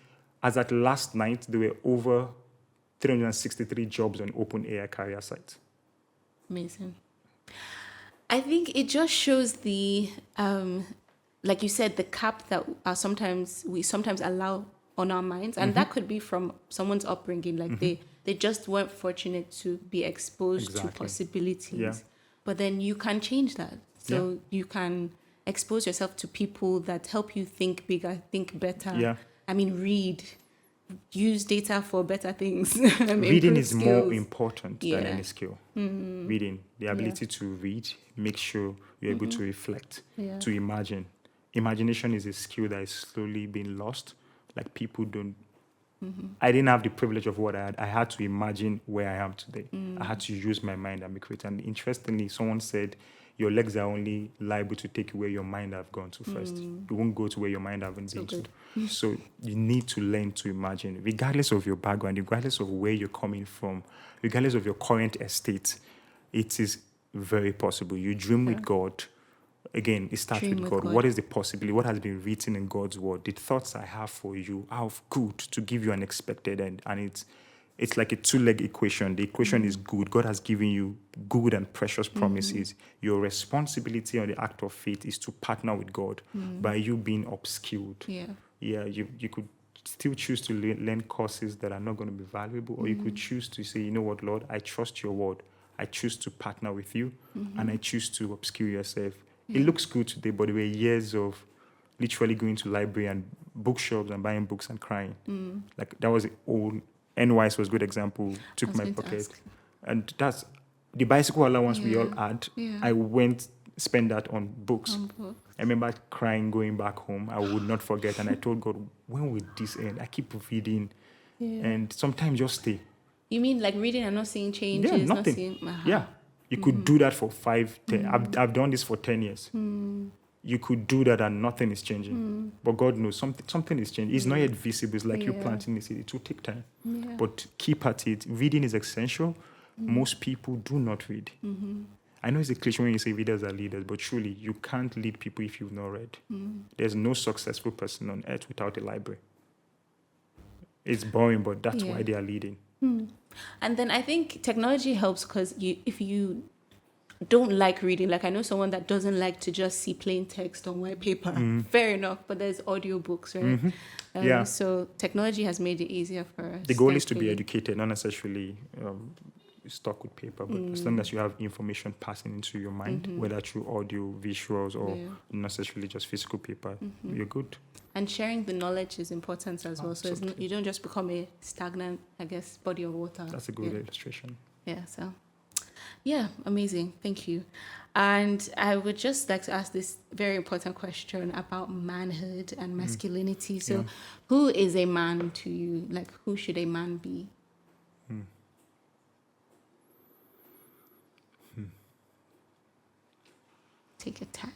B: as at last night, there were over 363 jobs on open AI career sites.
A: Amazing. I think it just shows the, like you said, the cap that we sometimes allow on our minds. And that could be from someone's upbringing. Like they just weren't fortunate to be exposed to possibilities. But then you can change that. So you can expose yourself to people that help you think bigger, think better. I mean, read. Use data for better things.
B: Reading is more important than any skill. Reading, the ability to read, make sure you're able to reflect, to imagine. Imagination is a skill that is slowly being lost. Like people don't. I didn't have the privilege of what I had. I had to imagine where I am today. I had to use my mind and be creative. And interestingly, someone said, your legs are only liable to take you where your mind have gone to first. You won't go to where your mind haven't been to. So you need to learn to imagine, regardless of your background, regardless of where you're coming from, regardless of your current estate. It is very possible. You dream with God. Again, it starts with God. What is the possibility? What has been written in God's word? The thoughts I have for you are of good to give you an expected end. And it's like a two-leg equation. The equation is good. God has given you good and precious promises. Your responsibility on the act of faith is to partner with God by you being upskilled. You could still choose to learn courses that are not going to be valuable, or you could choose to say, you know what, Lord, I trust your word. I choose to partner with you, and I choose to upskill yourself. It looks good today, but there were years of literally going to library and bookshops and buying books and crying. Like that was old. NYS was a good example. Took my pocket, and that's the bicycle allowance we all had. I spent that on books. I remember crying going back home. I would not forget, and I told God, when will this end? I keep reading, and sometimes just stay.
A: You mean like reading and not seeing changes?
B: Yeah, nothing.
A: Not seeing,
B: You could do that for 5, 10. I've done this for 10 years. You could do that and nothing is changing. But God knows something is changing. It's not yet visible. It's like you planting a seed. It will take time. But keep at it. Reading is essential. Most people do not read. I know it's a cliche when you say readers are leaders, but truly, you can't lead people if you've not read. There's no successful person on earth without a library. It's boring, but that's why they are leading.
A: And then I think technology helps because if you don't like reading, like I know someone that doesn't like to just see plain text on white paper. Fair enough, but there's audiobooks, right? So technology has made it easier for us.
B: The goal is to be educated, not necessarily stuck with paper, but as long as you have information passing into your mind, whether through audio, visuals, or not necessarily just physical paper, you're good.
A: And sharing the knowledge is important as well. So you don't just become a stagnant, I guess, body of water.
B: That's a good illustration.
A: Yeah, amazing. Thank you. And I would just like to ask this very important question about manhood and masculinity. So who is a man to you? Like, who should a man be? take your time.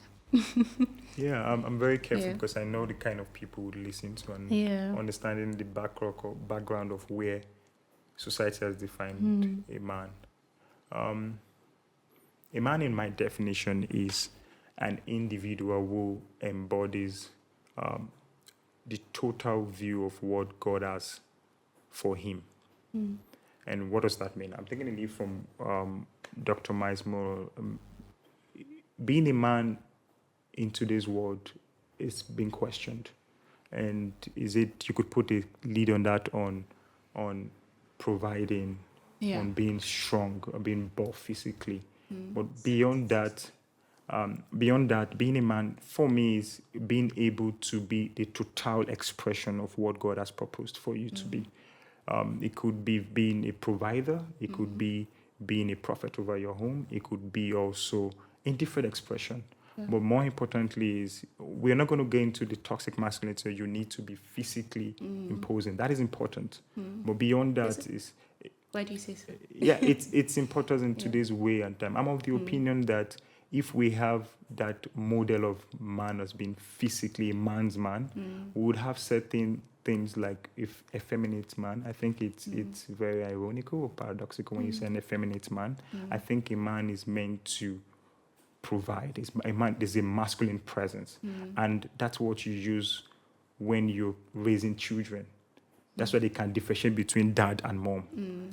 B: Yeah, I'm very careful
A: Yeah.
B: because I know the kind of people who listen to and
A: Yeah.
B: understanding the background of where society has defined a man. Um, a man, in my definition, is an individual who embodies um, the total view of what God has for him. And what does that mean? I'm taking a leaf from Dr. Miles Moore. Being a man in today's world is being questioned. And is it, you could put a lead on that on providing,
A: Yeah.
B: on being strong, on being buff physically.
A: Mm.
B: But beyond that, being a man for me is being able to be the total expression of what God has proposed for you to be. It could be being a provider. It could be being a prophet over your home. It could be also in different expression.
A: Yeah.
B: But more importantly is we're not going to get into the toxic masculinity. So you need to be physically imposing. That is important. But beyond that is
A: Why do you say so?
B: yeah, it's important in
A: Yeah.
B: today's way and time. I'm of the opinion that if we have that model of man as being physically a man's man, we would have certain things like if effeminate man. I think it's very ironical or paradoxical when you say an effeminate man. I think a man is meant to provide. There's a masculine presence, and that's what you use when you're raising children. That's why they can differentiate between dad and mom.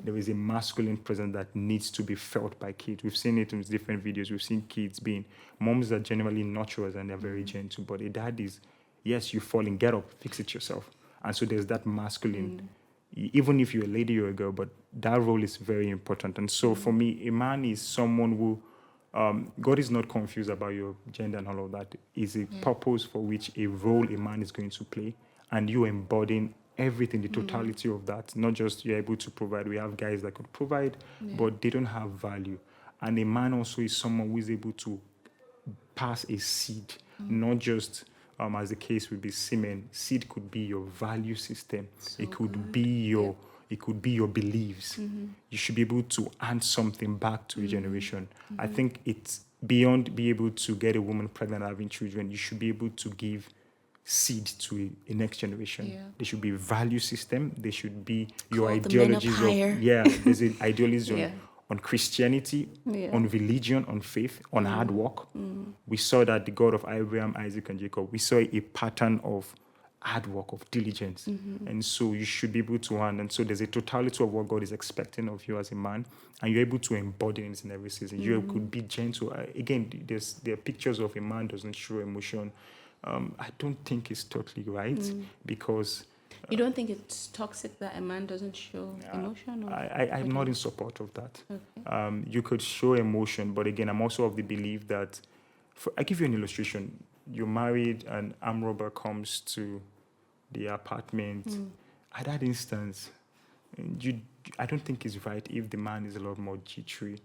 B: There is a masculine presence that needs to be felt by kids. We've seen it in different videos. We've seen kids being, moms are generally nurturers and they're very gentle, but a dad is, yes, you're falling, get up, fix it yourself. And so there's that masculine, even if you're a lady or a girl, but that role is very important. And so for me, a man is someone who, God is not confused about your gender and all of that. Is a purpose for which a role a man is going to play, and you embodying everything, the totality of that. Not just you're able to provide. We have guys that could provide, but they don't have value. And a man also is someone who is able to pass a seed, not just as the case would be semen. Seed could be your value system.
A: So
B: it could
A: good.
B: be your it could be your beliefs. You should be able to hand something back to a generation. I think it's beyond be able to get a woman pregnant and having children. You should be able to give seed to a next generation.
A: Yeah.
B: There should be a value system. There should be your
A: Call the men up
B: ideologies
A: higher.
B: of there's an ideology
A: Yeah.
B: on Christianity,
A: Yeah.
B: on religion, on faith, on hard work. We saw that the God of Abraham, Isaac, and Jacob, we saw a pattern of hard work, of diligence. And so you should be able to hand. And so there's a totality of what God is expecting of you as a man, and you're able to embody it in every season. You could be gentle. Again, there are pictures of a man doesn't show emotion. I don't think it's totally right because
A: You don't think it's toxic that a man doesn't show emotion? Or
B: I'm not in support of that.
A: Okay.
B: You could show emotion, but again, I'm also of the belief that, I give you an illustration. You're married, and armed robber comes to the apartment. At that instance, I don't think it's right if the man is a lot more jittery.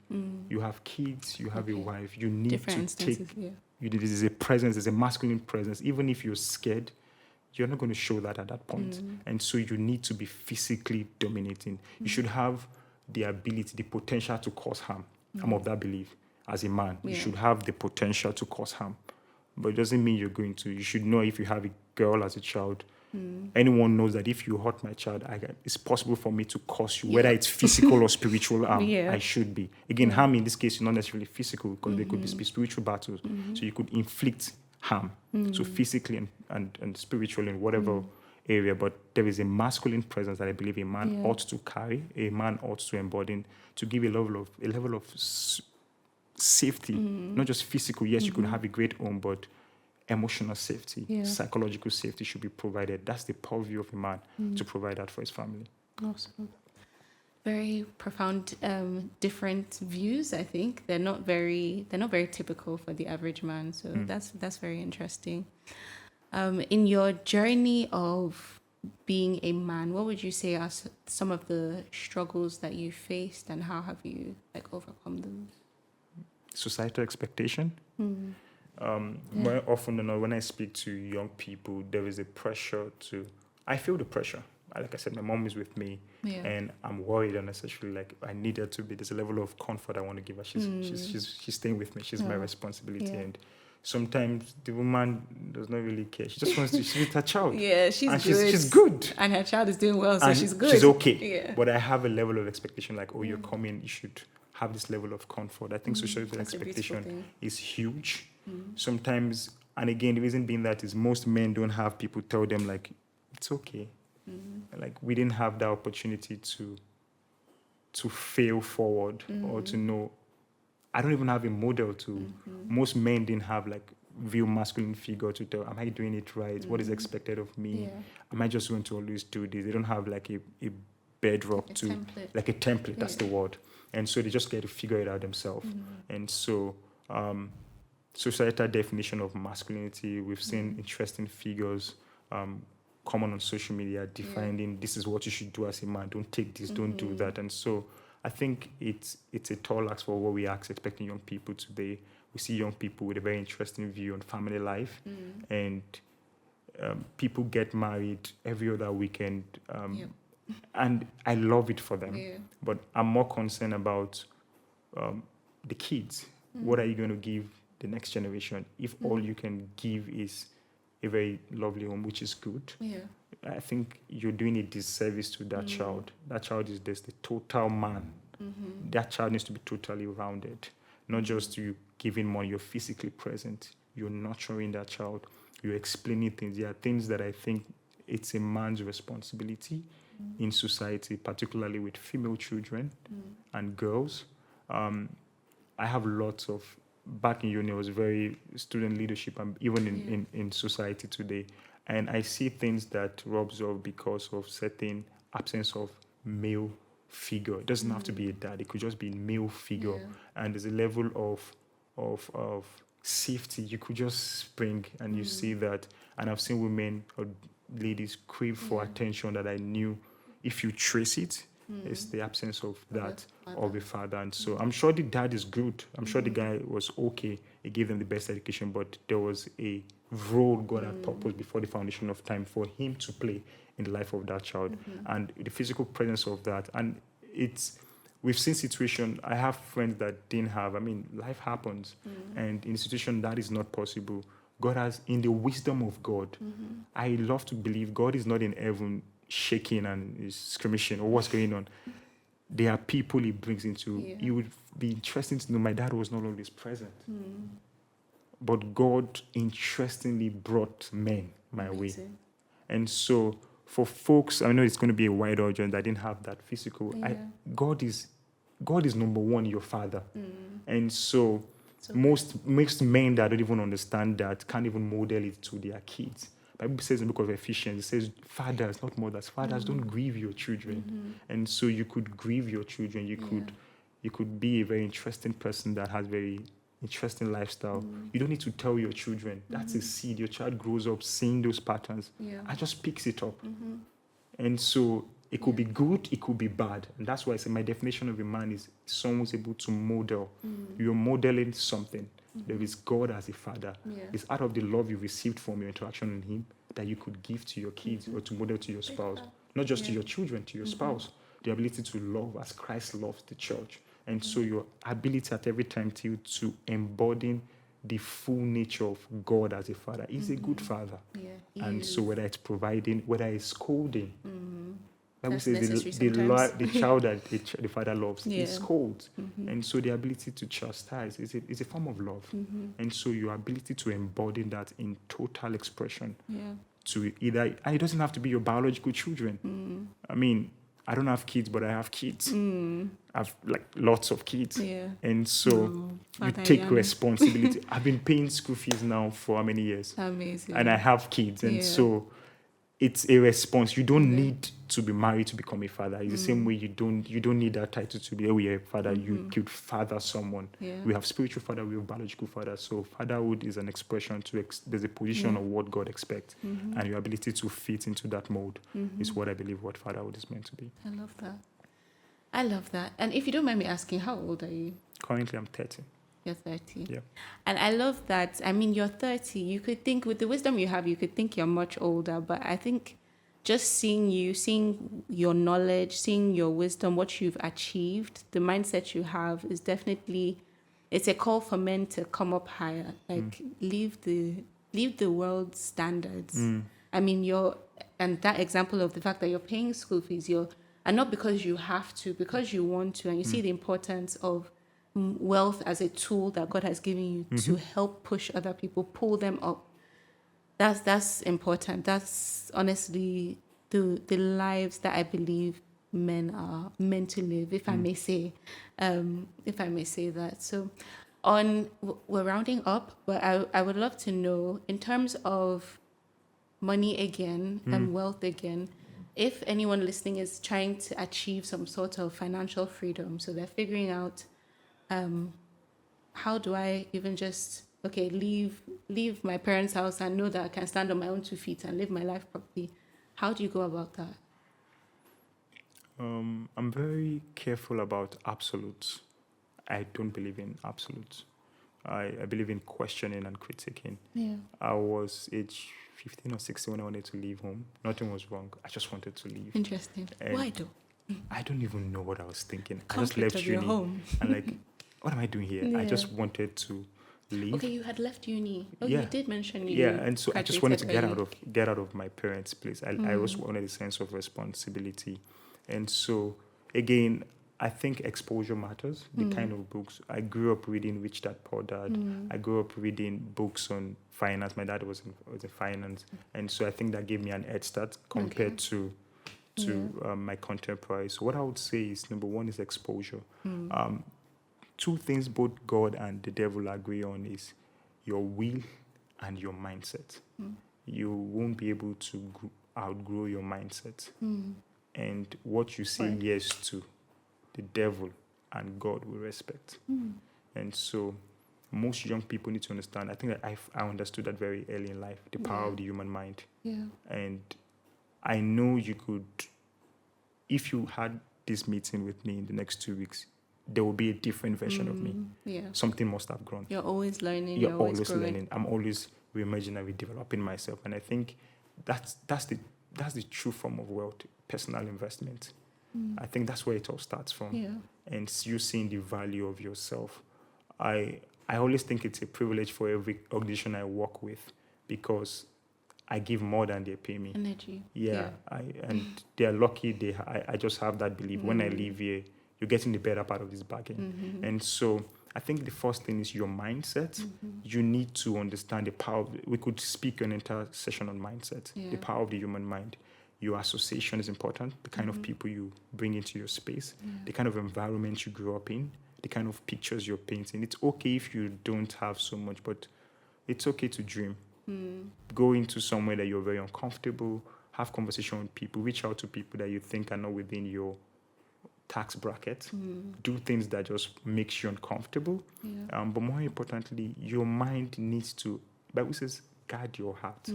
B: You have kids, you have a wife. You need
A: Different
B: to
A: instances,
B: take. There's a presence, there's a masculine presence. Even if you're scared, you're not going to show that at that point. And so you need to be physically dominating. You should have the ability, the potential to cause harm. I'm of that belief. As a man, you should have the potential to cause harm. But it doesn't mean you're going to. You should know if you have a girl as a child, anyone knows that if you hurt my child, it's possible for me to cause you, whether it's physical or spiritual harm. I should be. Again, harm in this case is not necessarily physical because there could be spiritual battles. So you could inflict harm, so physically and spiritually in whatever area. But there is a masculine presence that I believe a man ought to carry, a man ought to embody, to give a level of safety, not just physical. Yes, you could have a great home, but emotional safety, psychological safety should be provided. That's the purview of a man to provide that for his family.
A: Awesome. Very profound, different views. I think they're not very typical for the average man. So that's very interesting. In your journey of being a man, what would you say are some of the struggles that you faced, and how have you overcome them?
B: Societal expectation. More often than not, when I speak to young people, there is a pressure to. I feel the pressure. Like I said, my mom is with me, and I'm worried unnecessarily. Like I need her to be. There's a level of comfort I want to give her. She's staying with me. She's my responsibility, and Sometimes the woman does not really care. She just wants to she's with her child.
A: Yeah, she's
B: And
A: good.
B: she's good.
A: And her child is doing well, so
B: And
A: she's good.
B: she's okay.
A: Yeah.
B: But I have a level of expectation like, oh, you're coming, you should have this level of comfort. I think societal
A: That's a beautiful
B: expectation
A: thing.
B: is huge. Sometimes, and again, the reason being that is most men don't have people tell them like, it's okay. Like we didn't have that opportunity to fail forward or to know. I don't even have a model to. Most men didn't have like real masculine figure to tell, am I doing it right? What is expected of me?
A: Yeah.
B: Am I just going to always do this? They don't have like a bedrock
A: Like a
B: to,
A: template.
B: like a template, that's
A: Yeah.
B: the word. And so they just get to figure it out themselves. And so societal definition of masculinity, we've seen interesting figures common on social media defining this is what you should do as a man. Don't take this, don't do that. And so I think it's a tall ask for what we are expecting young people today. We see young people with a very interesting view on family life, and people get married every other weekend, and I love it for them.
A: Yeah.
B: But I'm more concerned about the kids. What are you going to give the next generation if all you can give is a very lovely home, which is good?
A: Yeah.
B: I think you're doing a disservice to that child. That child is just the total man. That child needs to be totally rounded, not just you giving money. You're physically present. You're nurturing that child. You're explaining things. There are things that I think it's a man's responsibility in society, particularly with female children and girls. I have lots of, back in uni, I was very student leadership, and even in society today. And I see things that robs off because of certain absence of male figure. It doesn't have to be a dad. It could just be a male figure.
A: Yeah.
B: And there's a level of safety. You could just spring and you see that. And I've seen women or ladies crave for attention that I knew if you trace it, it's the absence of that of a father. And so I'm sure the dad is good. I'm sure the guy was okay. He gave them the best education, but there was a role God had purposed before the foundation of time for him to play in the life of that child. And the physical presence of that. And we've seen situation. I have friends that didn't have. I mean, life happens, and in a situation that is not possible, God has, in the wisdom of God, I love to believe God is not in heaven shaking and is skirmishing or what's going on. There are people he brings into.
A: Yeah.
B: It would be interesting to know my dad was not always present, but God interestingly brought men my way.
A: Amazing.
B: And so for folks, I know it's going to be a wide audience that didn't have that physical.
A: Yeah.
B: God is number one, your father. And so
A: So
B: most men that don't even understand that can't even model it to their kids. Bible says in the book of Ephesians, it says, fathers, not mothers. Fathers, don't grieve your children. And so you could grieve your children. You could be a very interesting person that has very interesting lifestyle. You don't need to tell your children. That's a seed. Your child grows up seeing those patterns and just picks it up. And so it could be good, it could be bad. And that's why I say my definition of a man is someone who's able to model. You're modeling something. There is God as a father.
A: Yeah.
B: It's out of the love you received from your interaction with him that you could give to your kids or to model to your spouse. Not just to your children, to your spouse. The ability to love as Christ loves the church. And so your ability at every time to embody the full nature of God as a father. He's a good father.
A: Yeah.
B: And so whether it's providing, whether it's scolding, Bible
A: That's
B: says
A: necessary sometimes.
B: the child that the father loves is
A: Yeah.
B: cold. And so the ability to chastise is a form of love. And so your ability to embody that in total expression
A: Yeah.
B: to either, and it doesn't have to be your biological children. I mean, I don't have kids, but I have kids. I have like lots of kids.
A: Yeah.
B: And so you
A: Father
B: take
A: Iyanu.
B: responsibility. I've been paying school fees now for how many years?
A: Amazing.
B: And I have kids. And
A: Yeah.
B: so it's a response. You don't need to be married to become a father. It's the same way you don't need that title to be a father. You could father someone.
A: Yeah.
B: We have spiritual father, we have biological father. So fatherhood is an expression to there's a position of what God expects, and your ability to fit into that mold is what I believe what fatherhood is meant to be.
A: I love that. I love that. And if you don't mind me asking, how old are you?
B: Currently, I'm 30.
A: You're 30.
B: Yeah.
A: And I love that. I mean, you're 30. You could think, with the wisdom you have, you could think you're much older. But I think just seeing you, seeing your knowledge, seeing your wisdom, what you've achieved, the mindset you have is definitely it's a call for men to come up higher, like leave the world standards. I mean, and that example of the fact that you're paying school fees, and not because you have to, because you want to, and you see the importance of wealth as a tool that God has given you to help push other people, pull them up. That's important. That's honestly the lives that I believe men are meant to live, if I may say, that. So, we're rounding up, but I would love to know, in terms of money again and wealth again, if anyone listening is trying to achieve some sort of financial freedom, so they're figuring out, how do I even just leave my parents' house and know that I can stand on my own 2 feet and live my life properly? How do you go about that?
B: I'm very careful about absolutes. I don't believe in absolutes. I believe in questioning and critiquing.
A: Yeah.
B: I was age 15 or 16 when I wanted to leave home. Nothing was wrong. I just wanted to leave.
A: Interesting.
B: And
A: Why though?
B: I don't even know what I was thinking. I just
A: Comfort
B: left
A: of your
B: uni
A: home.
B: and like, what am I doing here? I
A: Yeah.
B: just wanted to leave.
A: Okay, you had left uni. Oh,
B: Yeah.
A: you did mention you.
B: Yeah, and so I just wanted to
A: graduated
B: get out of my parents' place. I also wanted a sense of responsibility, and so again, I think exposure matters. The kind of books I grew up reading, Rich Dad Poor Dad. I grew up reading books on finance. My dad was in finance, and so I think that gave me an head start compared to my contemporaries. So what I would say is, number one is exposure. Two things both God and the devil agree on is your will and your mindset. You won't be able to outgrow your mindset. And what you say
A: Right.
B: yes to, the devil and God will respect. And so most young people need to understand, I think that I understood that very early in life, the power of the human mind.
A: Yeah.
B: And I know you could, if you had this meeting with me in the next 2 weeks, there will be a different version of me.
A: Yeah.
B: Something must have grown.
A: You're always learning.
B: You're
A: always
B: always
A: growing.
B: learning. I'm always reimagining and redeveloping myself. And I think that's the true form of wealth, personal investment. I think that's where it all starts from.
A: Yeah.
B: And you seeing the value of yourself. I always think it's a privilege for every organization I work with, because I give more than they pay me.
A: Energy.
B: Yeah. And they're lucky. I just have that belief. When I leave here, you're getting the better part of this bargain. And so I think the first thing is your mindset. You need to understand the power. We could speak an entire session on mindset,
A: Yeah.
B: the power of the human mind. Your association is important, the kind of people you bring into your space, the kind of environment you grew up in, the kind of pictures you're painting. It's okay if you don't have so much, but it's okay to dream. Go into somewhere that you're very uncomfortable, have conversation with people, reach out to people that you think are not within your tax bracket, do things that just makes you uncomfortable.
A: Yeah.
B: But more importantly, your mind needs to, Bible says, guard your heart.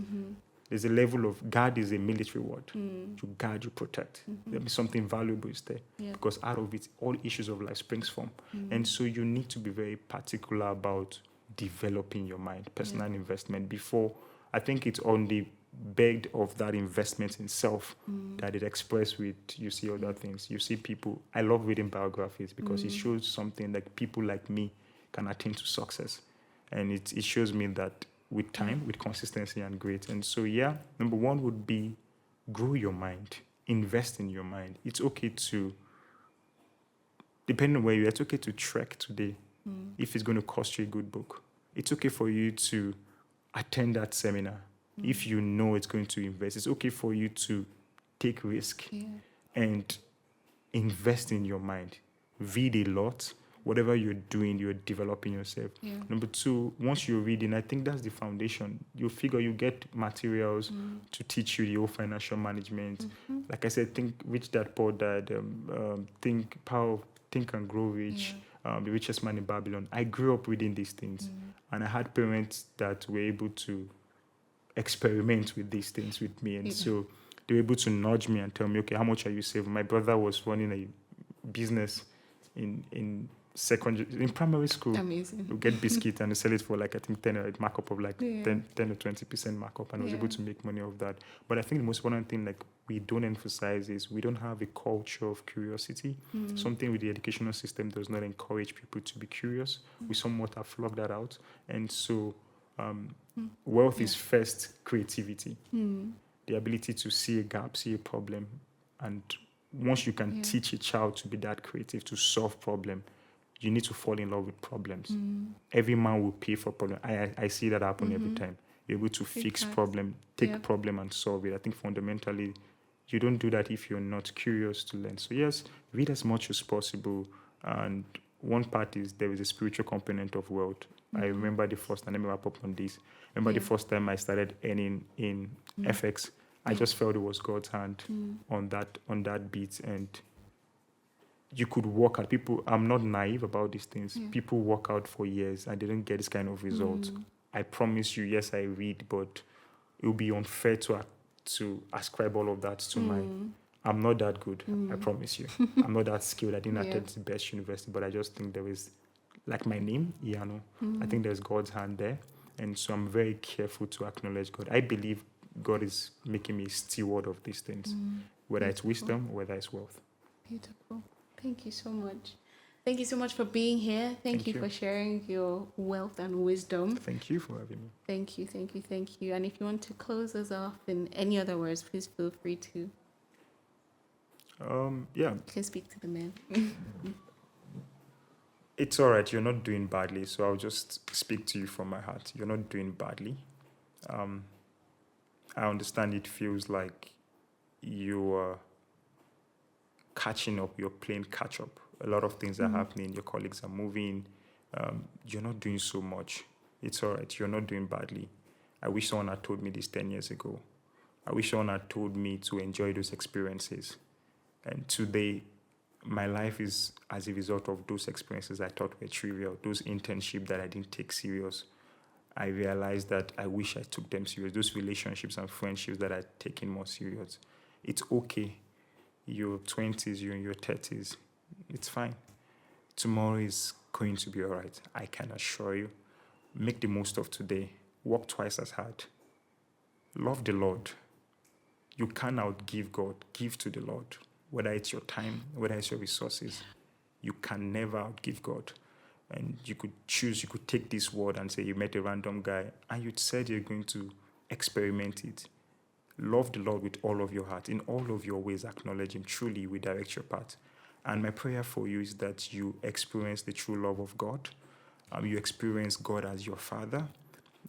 B: There's a level of guard is a military word. You guard, you protect. There'll be something valuable is there.
A: Yeah.
B: Because out of it, all issues of life springs from. And so you need to be very particular about developing your mind, personal investment before. I think it's on the bed of that investment in self that it expressed with, you see other things. You see people, I love reading biographies because it shows something like people like me can attain to success. And it shows me that with time, with consistency and grit. And so, number one would be grow your mind, invest in your mind. It's okay to, depending on where you are, it's okay to trek today if it's going to cost you a good book. It's okay for you to attend that seminar if you know it's going to invest. It's okay for you to take risk and invest in your mind. Read a lot. Whatever you're doing, you're developing yourself.
A: Yeah.
B: Number two, once you're reading, I think that's the foundation. You figure you get materials to teach you the whole financial management. Like I said, think Rich Dad Poor Dad, Think and Grow Rich, The Richest Man in Babylon. I grew up reading these things, and I had parents that were able to experiment with these things with me, and so they were able to nudge me and tell me, okay, how much are you saving? My brother was running a business in in primary school.
A: Amazing.
B: You get biscuit and you sell it for like I think 10 or markup of like
A: Yeah.
B: 10 or 20% markup, and I was
A: Yeah.
B: able to make money off that. But I think the most important thing like we don't emphasize is we don't have a culture of curiosity. Something with the educational system does not encourage people to be curious. We somewhat have flogged that out, and so wealth is first creativity, the ability to see a gap, see a problem, and once you can teach a child to be that creative, to solve problem, you need to fall in love with problems. Every man will pay for problem. I see that happen every time. You're able to fix problem, take problem and solve it. I think fundamentally, you don't do that if you're not curious to learn. So yes, read as much as possible. And one part is there is a spiritual component of wealth. I remember the first time, let me wrap up on this. The first time I started earning in FX, I just felt it was God's hand on that beat, and you could work out. People, I'm not naive about these things. People work out for years and they don't get this kind of result. I promise you, yes, I read, but it would be unfair to ascribe all of that to my. I'm not that good. I promise you. I'm not that skilled. I didn't attend the best university, but I just think there is, like my name, Iyanu. I think there's God's hand there, and so I'm very careful to acknowledge God. I believe God is making me a steward of these things, whether it's wisdom, whether it's wealth.
A: Beautiful. Thank you so much. Thank you so much for being here. Thank you for sharing your wealth and wisdom.
B: Thank you for having me.
A: Thank you, thank you, thank you. And if you want to close us off in any other words, please feel free to. You can speak to the men.
B: It's all right. You're not doing badly. So I'll just speak to you from my heart. You're not doing badly. I understand it feels like you are catching up. You're playing catch up. A lot of things are happening. Your colleagues are moving. You're not doing so much. It's all right. You're not doing badly. I wish someone had told me this 10 years ago. I wish someone had told me to enjoy those experiences. And today, my life is as a result of those experiences I thought were trivial, those internships that I didn't take serious. I realized that I wish I took them serious. Those relationships and friendships that I'd taken more serious. It's okay. Your 20s, you're in your 30s. It's fine. Tomorrow is going to be all right. I can assure you. Make the most of today. Work twice as hard. Love the Lord. You can't outgive God. Give to the Lord. Whether it's your time, whether it's your resources, you can never outgive God. And you could take this word and say you met a random guy and you said you're going to experiment it. Love the Lord with all of your heart. In all of your ways, acknowledge Him. Truly, He will direct your path. And my prayer for you is that you experience the true love of God. You experience God as your Father.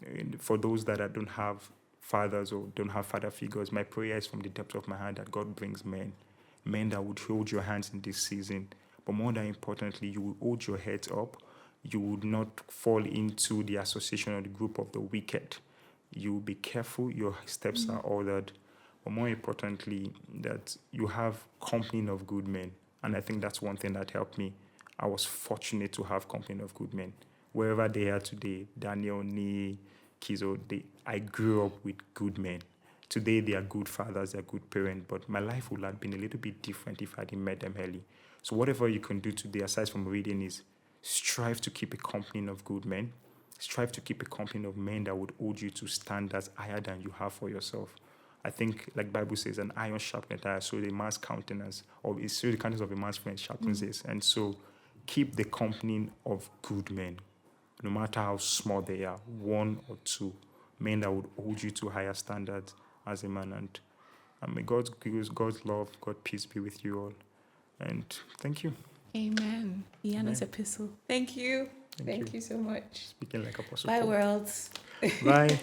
B: And for those that don't have fathers or don't have father figures, my prayer is from the depth of my heart that God brings men that would hold your hands in this season. But more than importantly, you will hold your heads up. You would not fall into the association or the group of the wicked. You will be careful. Your steps are ordered. But more importantly, that you have company of good men. And I think that's one thing that helped me. I was fortunate to have company of good men. Wherever they are today, Daniel, Ni, Kizo, I grew up with good men. Today, they are good fathers, they are good parents, but my life would have been a little bit different if I didn't met them early. So whatever you can do today, aside from reading, is strive to keep a company of good men. Strive to keep a company of men that would hold you to standards higher than you have for yourself. I think, like Bible says, an iron sharpeneth iron, so the man's countenance, or it's so the countenance of a man's friend sharpens this. And so keep the company of good men, no matter how small they are, one or two, men that would hold you to higher standards as a man. And may God's grace, God's love, God's peace be with you all. And thank you.
A: Amen. Iyanu's epistle. Thank you. Thank you so much.
B: Speaking like Apostle
A: Bye,
B: Paul.
A: world.
B: Bye.